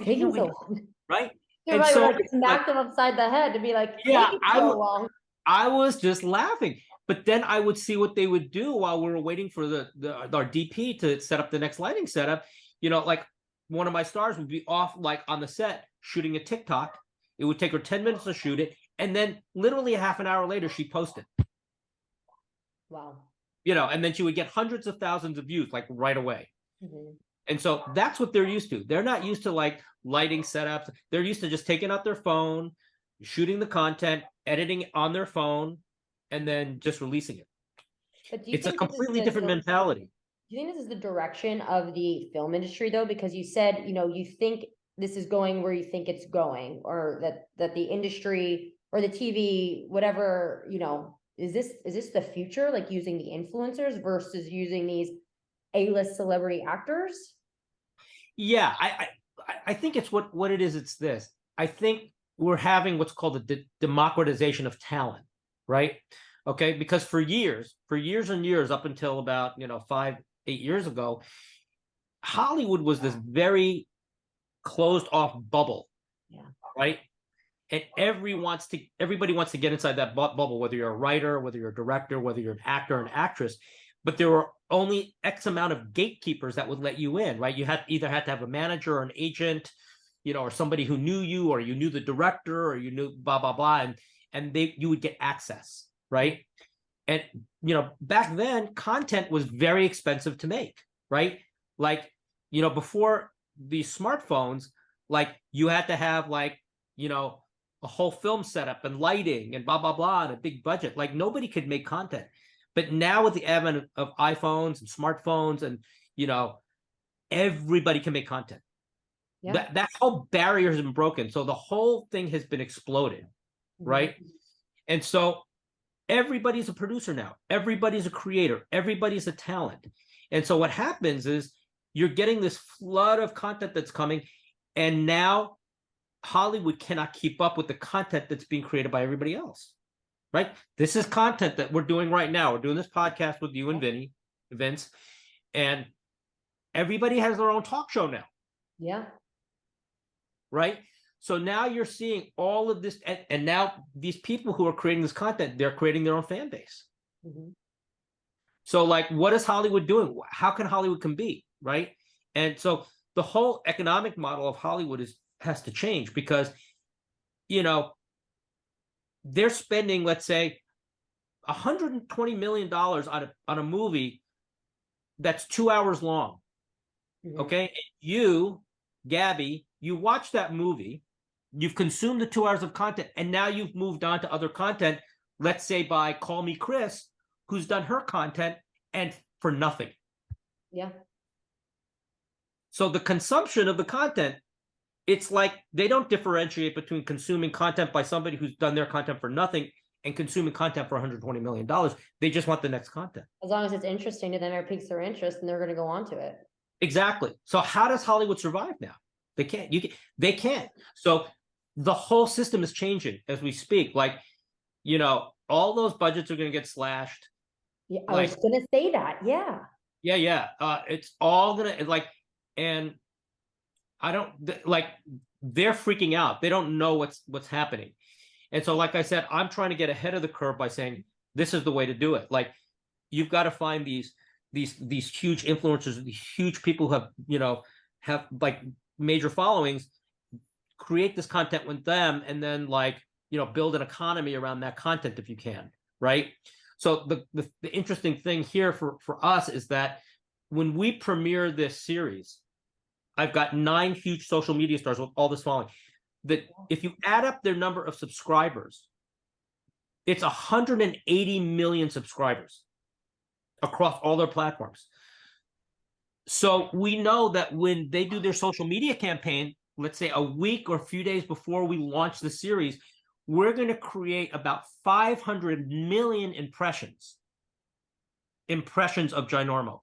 Taking so long. Right? You're And right, so, like smack them upside the head to be like, Yeah, taking so long. I was just laughing. But then I would see what they would do while we were waiting for our DP to set up the next lighting setup. You know, like one of my stars would be off like on the set shooting a TikTok. It would take her 10 minutes to shoot it. And then literally a half an hour later, she posted. Wow. You know, and then she would get hundreds of thousands of views like right away. Mm-hmm. And so that's what they're used to. They're not used to like lighting setups. They're used to just taking out their phone, shooting the content, editing it on their phone, and then just releasing it. But do you It's a think this is completely the different mentality. Do you think this is the direction of the film industry though? Because you said, you know, you think this is going where you think it's going, or that the industry or the TV, whatever, you know, is this the future, like using the influencers versus using these A-list celebrity actors? Yeah, I think it's what it is. It's this. I think we're having what's called the democratization of talent, right? Okay, because for years and years, up until about 5-8 years ago, Hollywood was this very closed off bubble, right? And everybody wants to get inside that bubble, whether you're a writer, whether you're a director, whether you're an actor or an actress. But there were only X amount of gatekeepers that would let you in, right? You either had to have a manager or an agent, or somebody who knew you, or you knew the director, or you knew blah blah blah, and you would get access, right? And back then, content was very expensive to make, right? Like, before these smartphones, like you had to have a whole film setup and lighting and blah blah blah and a big budget. Like nobody could make content. But now with the advent of iPhones and smartphones, and everybody can make content. Yeah. That whole barrier has been broken. So the whole thing has been exploded, right? Mm-hmm. And so everybody's a producer now. Everybody's a creator. Everybody's a talent. And so what happens is you're getting this flood of content that's coming, and now Hollywood cannot keep up with the content that's being created by everybody else, right? This is content that we're doing right now. We're doing this podcast with you and Vince, and everybody has their own talk show now. Yeah. Right? So now you're seeing all of this, and now these people who are creating this content, they're creating their own fan base. Mm-hmm. So like, what is Hollywood doing? How can Hollywood compete, right? And so the whole economic model of Hollywood has to change, because they're spending, let's say, $120 million on a movie that's 2 hours long. Mm-hmm. Okay, and you, Gabby, you watch that movie, you've consumed the 2 hours of content, and now you've moved on to other content, let's say by Call Me Chris, who's done her content, and for nothing. Yeah. So the consumption of the content, it's like they don't differentiate between consuming content by somebody who's done their content for nothing and consuming content for $120 million. They just want the next content. As long as it's interesting to them or piques their interest, and they're going to go on to it. Exactly. So how does Hollywood survive now? They can't. They can't. So the whole system is changing as we speak. Like, you know, all those budgets are going to get slashed. Yeah, I was going to say that. Yeah. Yeah. It's all gonna and I don't they're freaking out. They don't know what's happening. And so, like I said, I'm trying to get ahead of the curve by saying this is the way to do it. Like, you've got to find these huge influencers, these huge people who have like major followings, create this content with them, and then build an economy around that content if you can, right? So the interesting thing here for us is that when we premiere this series, I've got 9 huge social media stars with all this following, that if you add up their number of subscribers, it's 180 million subscribers across all their platforms. So we know that when they do their social media campaign, let's say a week or a few days before we launch the series, we're going to create about 500 million impressions of Ginormo.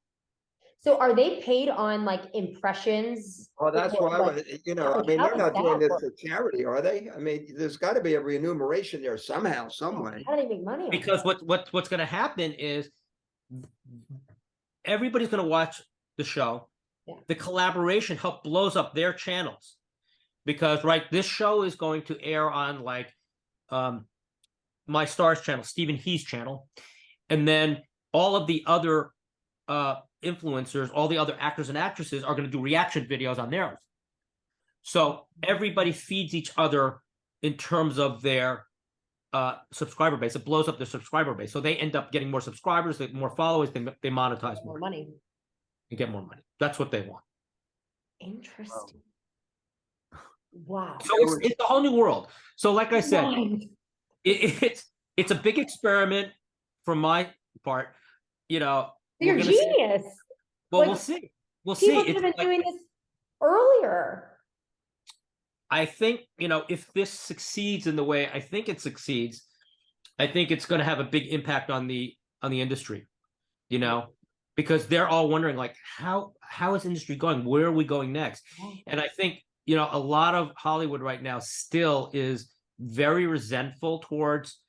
So are they paid on impressions? Well, that's why, I mean, they're not doing this for charity, are they? I mean, there's got to be a remuneration there somehow, some way. How do they make money? Because what's going to happen is everybody's going to watch the show. Yeah. The collaboration blows up their channels, because this show is going to air on My Stars channel, Stephen He's channel, and then all of the other influencers, all the other actors and actresses are going to do reaction videos on theirs. So everybody feeds each other in terms of their subscriber base. It blows up their subscriber base. So they end up getting more subscribers, more followers, they monetize more money. And get more money. That's what they want. Interesting. Wow. So it's a whole new world. So like I said, it's a big experiment from my part. You're genius. We'll see. We'll see. People could have been doing this earlier. I think, if this succeeds in the way I think it succeeds, I think it's going to have a big impact on the industry, because they're all wondering, how is industry going? Where are we going next? And I think, a lot of Hollywood right now still is very resentful towards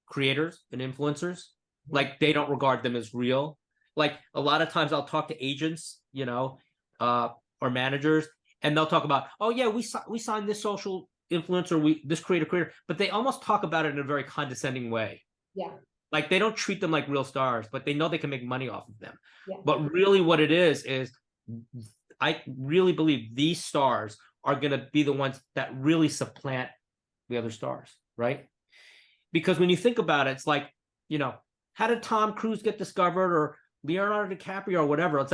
creators and influencers. They don't regard them as real. A lot of times I'll talk to agents, or managers, and they'll talk about, oh yeah, we signed this social influencer, this creator, but they almost talk about it in a very condescending way. Yeah. They don't treat them like real stars, but they know they can make money off of them. Yeah. But really what it is I really believe these stars are going to be the ones that really supplant the other stars, right? Because when you think about it, it's how did Tom Cruise get discovered, or Leonardo DiCaprio, or whatever? It's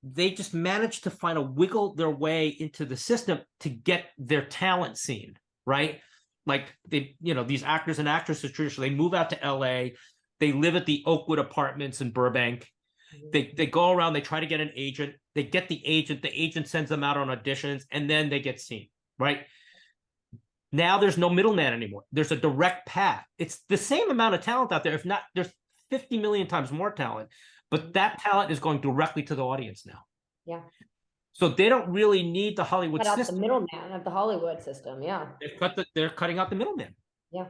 they just managed to wiggle their way into the system to get their talent seen, right? These actors and actresses traditionally, they move out to LA, they live at the Oakwood apartments in Burbank. They go around, they try to get an agent, they get the agent sends them out on auditions, and then they get seen, right? Now there's no middleman anymore. There's a direct path. It's the same amount of talent out there. If not, there's 50 million times more talent, but that talent is going directly to the audience now. Yeah. So they don't really need the Hollywood Cut out system. the middleman of the Hollywood system. Yeah. They're cutting out the middleman. Yeah.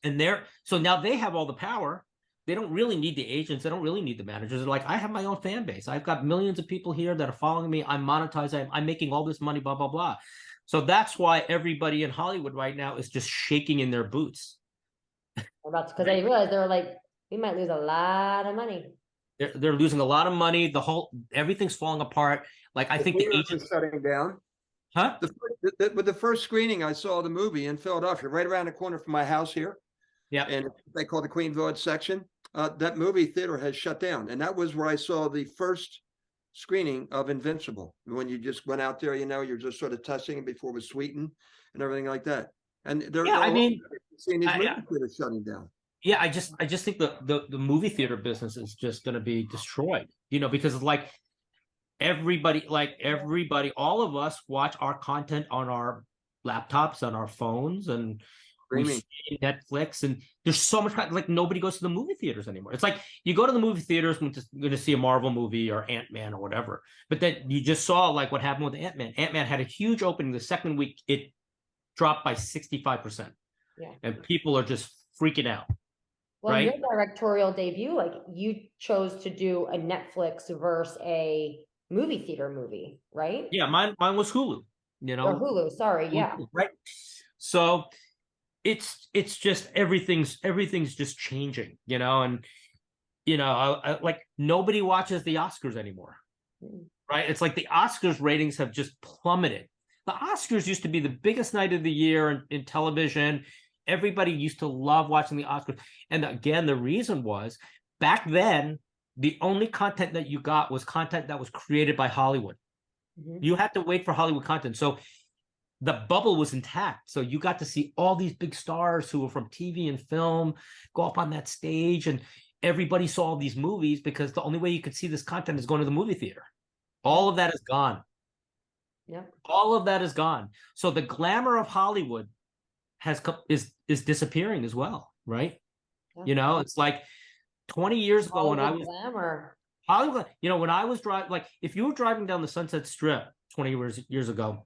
And so now they have all the power. They don't really need the agents. They don't really need the managers. They're I have my own fan base. I've got millions of people here that are following me. I'm monetizing. I'm making all this money, blah, blah, blah. So that's why everybody in Hollywood right now is just shaking in their boots. Because they realize we might lose a lot of money. They're losing a lot of money. Everything's falling apart. I think the agents are shutting down. Huh? With the first screening, I saw the movie in Philadelphia, right around the corner from my house here. Yeah. And they call the Queen Village section. That movie theater has shut down. And that was where I saw the first screening of Invincible. When you just went out there, you're just sort of testing it before it was sweetened and everything like that. And seeing these movie theaters shutting down. Yeah, I just think the movie theater business is just going to be destroyed, because everybody, all of us watch our content on our laptops, on our phones, and Streaming. see Netflix, and there's so much, like, nobody goes to the movie theaters anymore. It's like you go to the movie theaters when you're going to see a Marvel movie or Ant-Man or whatever. But then you just saw like what happened with Ant-Man. Ant-Man had a huge opening. The second week, it dropped by 65%. Yeah. And people are just freaking out. Well, right? your directorial debut, like you chose to do a Netflix versus a movie theater movie, right? Yeah, mine was Hulu, Or Hulu, sorry, yeah. Right. So it's just everything's just changing, and I like nobody watches the Oscars anymore. Right? It's like the Oscars ratings have just plummeted. The Oscars used to be the biggest night of the year in television. Everybody used to love watching the Oscars. And again, the reason was back then, the only content that you got was content that was created by Hollywood. You had to wait for Hollywood content. So the bubble was intact. So you got to see all these big stars who were from TV and film go up on that stage. And everybody saw all these movies because the only way you could see this content is going to the movie theater. All of that is gone. Yeah. All of that is gone. So the glamour of Hollywood is disappearing as well, right? Yeah. It's like 20 years ago when I was glamour. Hollywood, when I was driving, like if you were driving down the Sunset Strip 20 years ago,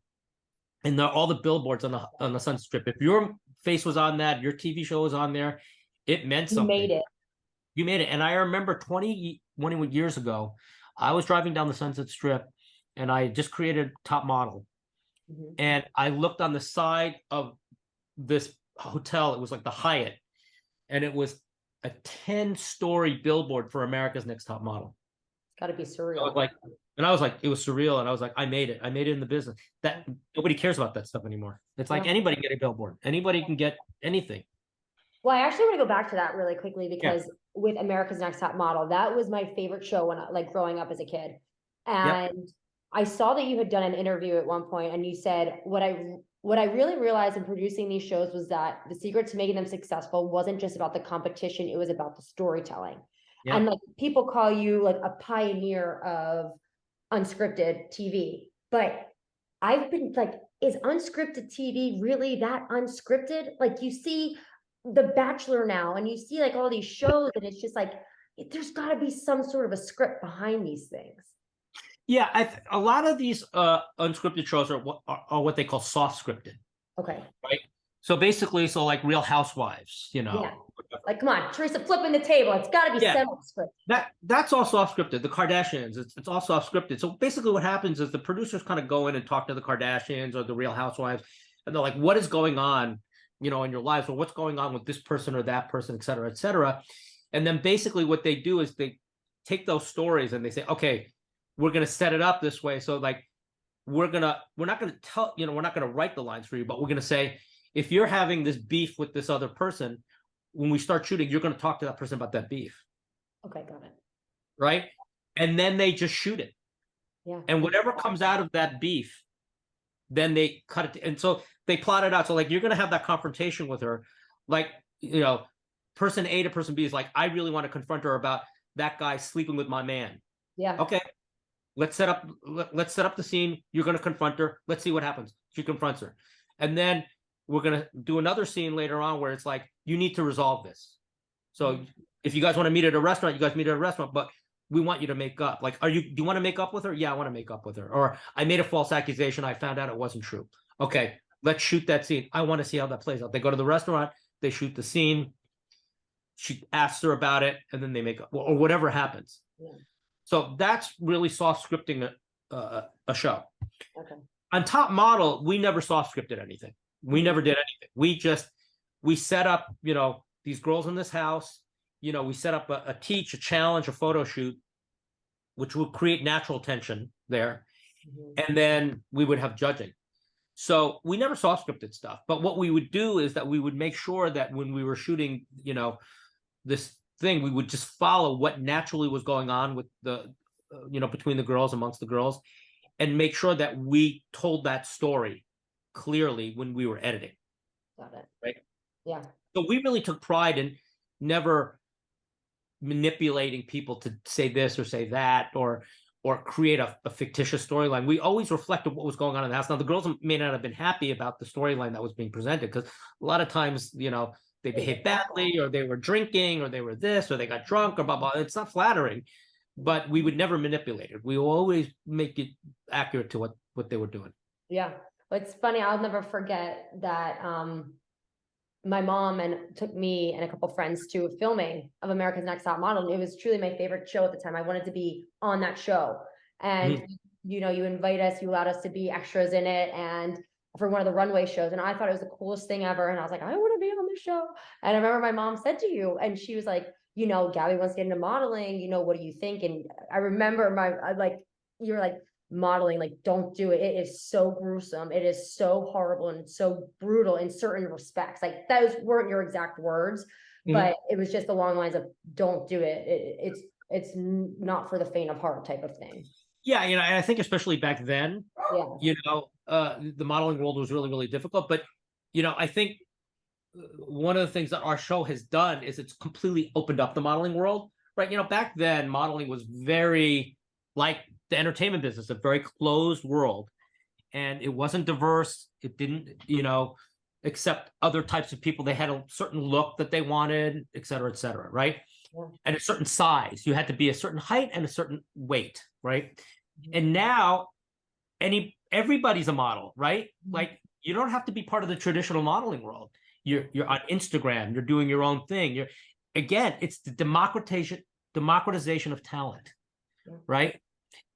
and all the billboards on the Sunset Strip, if your face was on that, your TV show was on there, it meant something. You made it. And I remember 21 years ago, I was driving down the Sunset Strip, and I just created Top Model, and I looked on the side of this hotel. It was like the Hyatt, and it was a 10-story billboard for America's Next Top Model. Got to be surreal. I was like, it was surreal, and I was like, I made it in the business. That nobody cares about that stuff anymore. It's like anybody can get a billboard, anybody can get anything. Well, I actually want to go back to that really quickly because with America's Next Top Model, that was my favorite show when like growing up as a kid, and I saw that you had done an interview at one point, and you said what I really realized in producing these shows was that the secret to making them successful wasn't just about the competition, it was about the storytelling. And like people call you like a pioneer of unscripted TV, but I've been like, is unscripted TV really that unscripted? Like you see The Bachelor now, and you see like all these shows, and it's just like there's got to be some sort of a script behind these things. Yeah, a lot of these unscripted shows are what they call soft scripted. Okay. Right. So basically, like Real Housewives, Yeah. Like, come on, Teresa, flipping the table. It's got to be semi-scripted. That's all soft scripted. The Kardashians, it's all soft scripted. So basically, what happens is the producers kind of go in and talk to the Kardashians or the Real Housewives, and they're like, "What is going on, in your lives, or what's going on with this person or that person, et cetera, et cetera." And then basically, what they do is they take those stories and they say, "Okay, we're going to set it up this way. So like, we're not going to tell, we're not going to write the lines for you, but we're going to say, if you're having this beef with this other person, when we start shooting, you're going to talk to that person about that beef." Okay, got it. Right. And then they just shoot it. Yeah. And whatever comes out of that beef, then they cut it. And so they plot it out. So like, you're going to have that confrontation with her. Like, person A to person B is like, I really want to confront her about that guy sleeping with my man. Yeah. Okay. Let's set up the scene. You're going to confront her. Let's see what happens. She confronts her. And then we're going to do another scene later on where it's like, you need to resolve this. So if you guys want to meet at a restaurant, you guys meet at a restaurant, but we want you to make up. Like, do you want to make up with her? Yeah, I want to make up with her. Or I made a false accusation. I found out it wasn't true. Okay, let's shoot that scene. I want to see how that plays out. They go to the restaurant, they shoot the scene. She asks her about it, and then they make up, or whatever happens. Yeah. So that's really soft scripting a show. Okay. On Top Model, we never soft scripted anything. We never did anything. We set up, these girls in this house, we set up a challenge, a photo shoot, which would create natural tension there. And then we would have judging. So we never soft scripted stuff. But what we would do is that we would make sure that when we were shooting, this thing, we would just follow what naturally was going on with the, between the girls, amongst the girls, and make sure that we told that story clearly when we were editing. Got it. Right. Yeah. So we really took pride in never manipulating people to say this or say that, or create a fictitious storyline. We always reflected what was going on in the house. Now, the girls may not have been happy about the storyline that was being presented, because a lot of times, you know, they behaved badly, or they were drinking, or they were this, or they got drunk, or blah, blah. It's not flattering, but we would never manipulate it. We will always make it accurate to what they were doing. Yeah. It's funny. I'll never forget that my mom took me and a couple friends to a filming of America's Next Top Model. And it was truly my favorite show at the time. I wanted to be on that show. And, you know, you invite us, you allowed us to be extras in it, and for one of the runway shows. And I thought it was the coolest thing ever. And I was like, I want to be on this show. And I remember my mom said to you, and she was like, you know, Gabby wants to get into modeling, you know, what do you think? And I remember you were like, modeling, like, don't do it. It is so gruesome. It is so horrible and so brutal in certain respects. Like, those weren't your exact words, but it was just along the lines of, don't do it. It's not for the faint of heart type of thing. Yeah, you know, and I think especially back then, Yeah. you know, the modeling world was really, really difficult. But, you know, I think one of the things that our show has done is it's completely opened up the modeling world, right? You know, back then, modeling was very like the entertainment business, a very closed world, and it wasn't diverse. It didn't, you know, accept other types of people. They had a certain look that they wanted, et cetera, right? Yeah. And a certain size. You had to be a certain height and a certain weight, right? And now everybody's a model, right? Like, you don't have to be part of the traditional modeling world. You're on Instagram, you're doing your own thing. Again, it's the democratization of talent, right?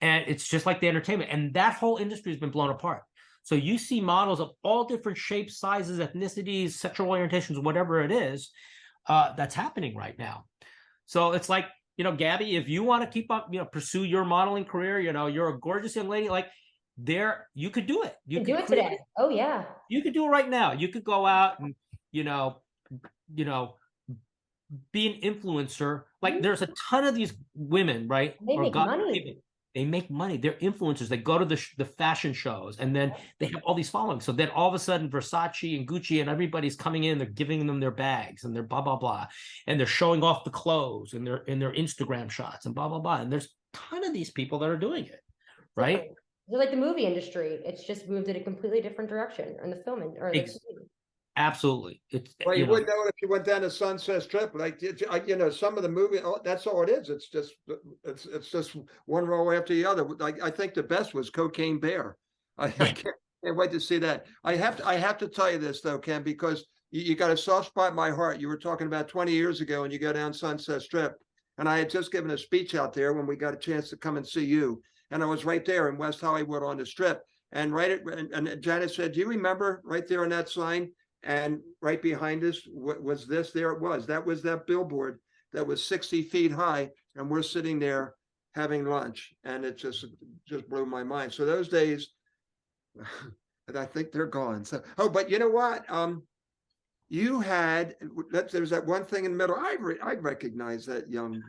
And it's just like the entertainment, and that whole industry has been blown apart. So you see models of all different shapes, sizes, ethnicities, sexual orientations, whatever it is, that's happening right now. So it's like, you know, Gabby, if you want to keep up, you know, pursue your modeling career, you know, you're a gorgeous young lady, like, you could do it. You could do it today. Oh yeah. You could do it right now. You could go out and, you know, be an influencer. Like, there's a ton of these women, right? They make money. They make money. They're influencers. They go to the fashion shows, and then they have all these followings. So then all of a sudden, Versace and Gucci and everybody's coming in. They're giving them their bags and their blah blah blah, and they're showing off the clothes and their Instagram shots and blah blah blah. And there's a ton of these people that are doing it, right? They're like the movie industry. It's just moved in a completely different direction in the filming or the TV. Absolutely. Well, you wouldn't know it if you went down to Sunset Strip. Like, you know, some of the movie, that's all it is. It's just one roll after the other. I think the best was Cocaine Bear. I can't wait to see that. I have to tell you this though, Ken, because you got a soft spot in my heart. You were talking about 20 years ago, and you go down Sunset Strip, and I had just given a speech out there when we got a chance to come and see you, and I was right there in West Hollywood on the Strip, and and Janet said, "Do you remember right there on that sign?" And right behind us was this. There it was. That was that billboard that was 60 feet high, and we're sitting there having lunch, and it just blew my mind. So those days, I think they're gone. So, but you know what? You had there's that one thing in the middle. I recognize that young.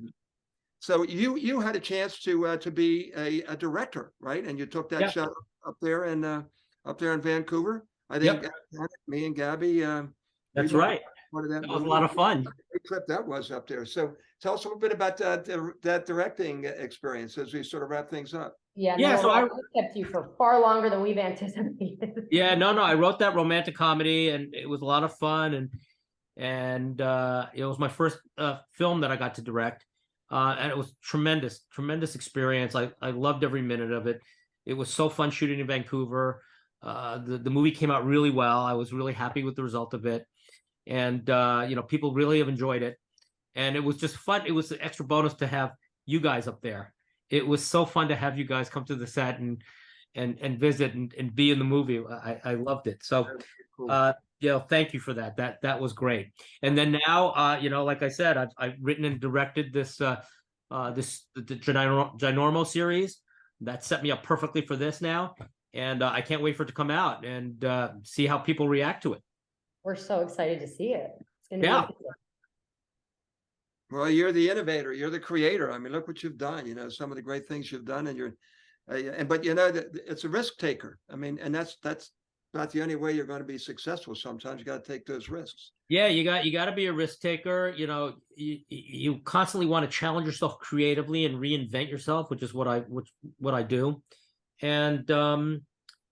So you had a chance to be a director, right? And you took that shot up there in Vancouver. I think me and Gabby. That's right. That was a lot of fun. Great trip that was up there. So tell us a little bit about that directing experience as we sort of wrap things up. Yeah. So I kept you for far longer than we've anticipated. Yeah, no. I wrote that romantic comedy, and it was a lot of fun, and it was my first film that I got to direct, and it was tremendous experience. I loved every minute of it. It was so fun shooting in Vancouver. The movie came out really well. I was really happy with the result of it, and you know, people really have enjoyed it, and it was just fun. It was an extra bonus to have you guys up there. It was so fun to have you guys come to the set and visit and be in the movie. I loved it. So cool. You know, thank you for that. That was great. And then now, you know, like I said, I've written and directed the Ginormo series. That set me up perfectly for this now. And I can't wait for it to come out and see how people react to it. We're so excited to see it. It's gonna be amazing. Well, you're the innovator. You're the creator. I mean, look what you've done. You know, some of the great things you've done, and but you know, it's a risk taker. I mean, and that's not the only way you're going to be successful. Sometimes you got to take those risks. Yeah, you got to be a risk taker. You know, you constantly want to challenge yourself creatively and reinvent yourself, which is what I do. And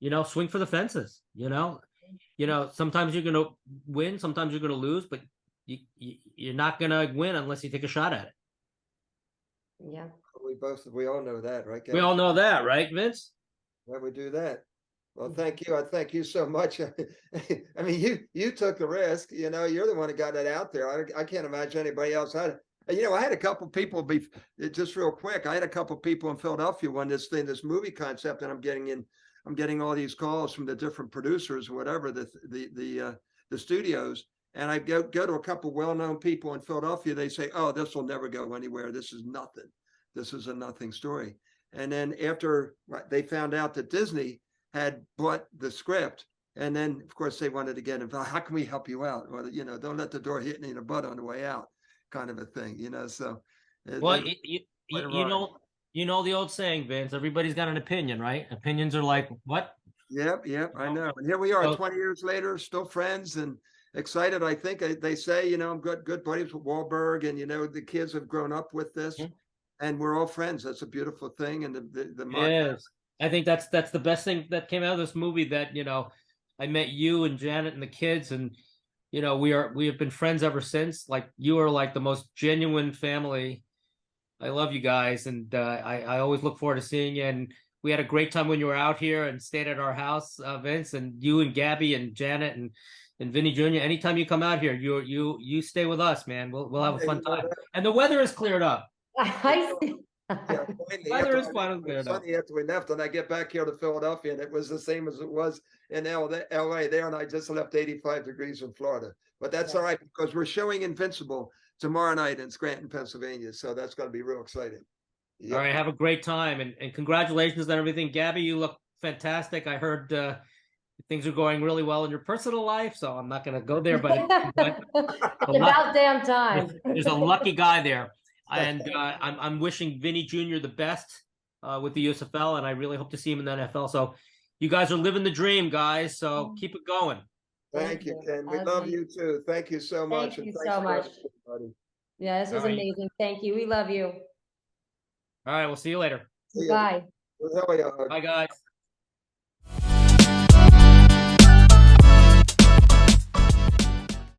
you know, swing for the fences. You know, sometimes you're going to win, sometimes you're going to lose, but you're not going to win unless you take a shot at it. Yeah. We all know that, right? We all know that, right, Vince? Yeah, we do that. Well, thank you. I thank you so much. I mean, you took the risk. You know, you're the one that got it out there. I can't imagine anybody else had it. You know, I had a couple people just real quick. I had a couple people in Philadelphia when this movie concept, and I'm getting all these calls from the different producers or whatever, the studios. And I go to a couple well-known people in Philadelphia. They say, "Oh, this will never go anywhere. This is nothing. This is a nothing story." And then after they found out that Disney had bought the script, and then of course they wanted to get involved. How can we help you out? Well, you know, don't let the door hit you in the butt on the way out, kind of a thing. You know, so. Well, you know the old saying, Vince. Everybody's got an opinion, right? Opinions are like what? Yep, I know. And here we are, So, 20 years later, still friends and excited. I think they say, you know, I'm good buddies with Wahlberg, and you know, the kids have grown up with this, and we're all friends. That's a beautiful thing. And the yes, I think that's the best thing that came out of this movie. That, you know, I met you and Janet and the kids, and you know, we have been friends ever since. Like, you are like the most genuine family. I love you guys, and I always look forward to seeing you. And we had a great time when you were out here and stayed at our house, Vince, and you and Gabby and Janet and Vinny Jr. Anytime you come out here, you stay with us, man. We'll have a fun time. And the weather is cleared up. I see. Yeah, Weather is finally cleared up. Sunday after we left, and I get back here to Philadelphia, and it was the same as it was in LA there, and I just left 85 degrees in Florida. But that's all right, because we're showing Invincible tomorrow night in Scranton, Pennsylvania. So that's going to be real exciting. Yep. All right, have a great time, and congratulations on everything. Gabby, you look fantastic. I heard things are going really well in your personal life, so I'm not going to go there, but About damn time. There's a lucky guy there. And I'm wishing Vinny Jr. the best with the USFL, and I really hope to see him in the NFL. So you guys are living the dream, guys. So keep it going. Thank you, Ken. We love you too. Thank you so much. Thank you so much. Yeah, this was amazing. Thank you. We love you. All right, we'll see you later. Bye. Bye, guys.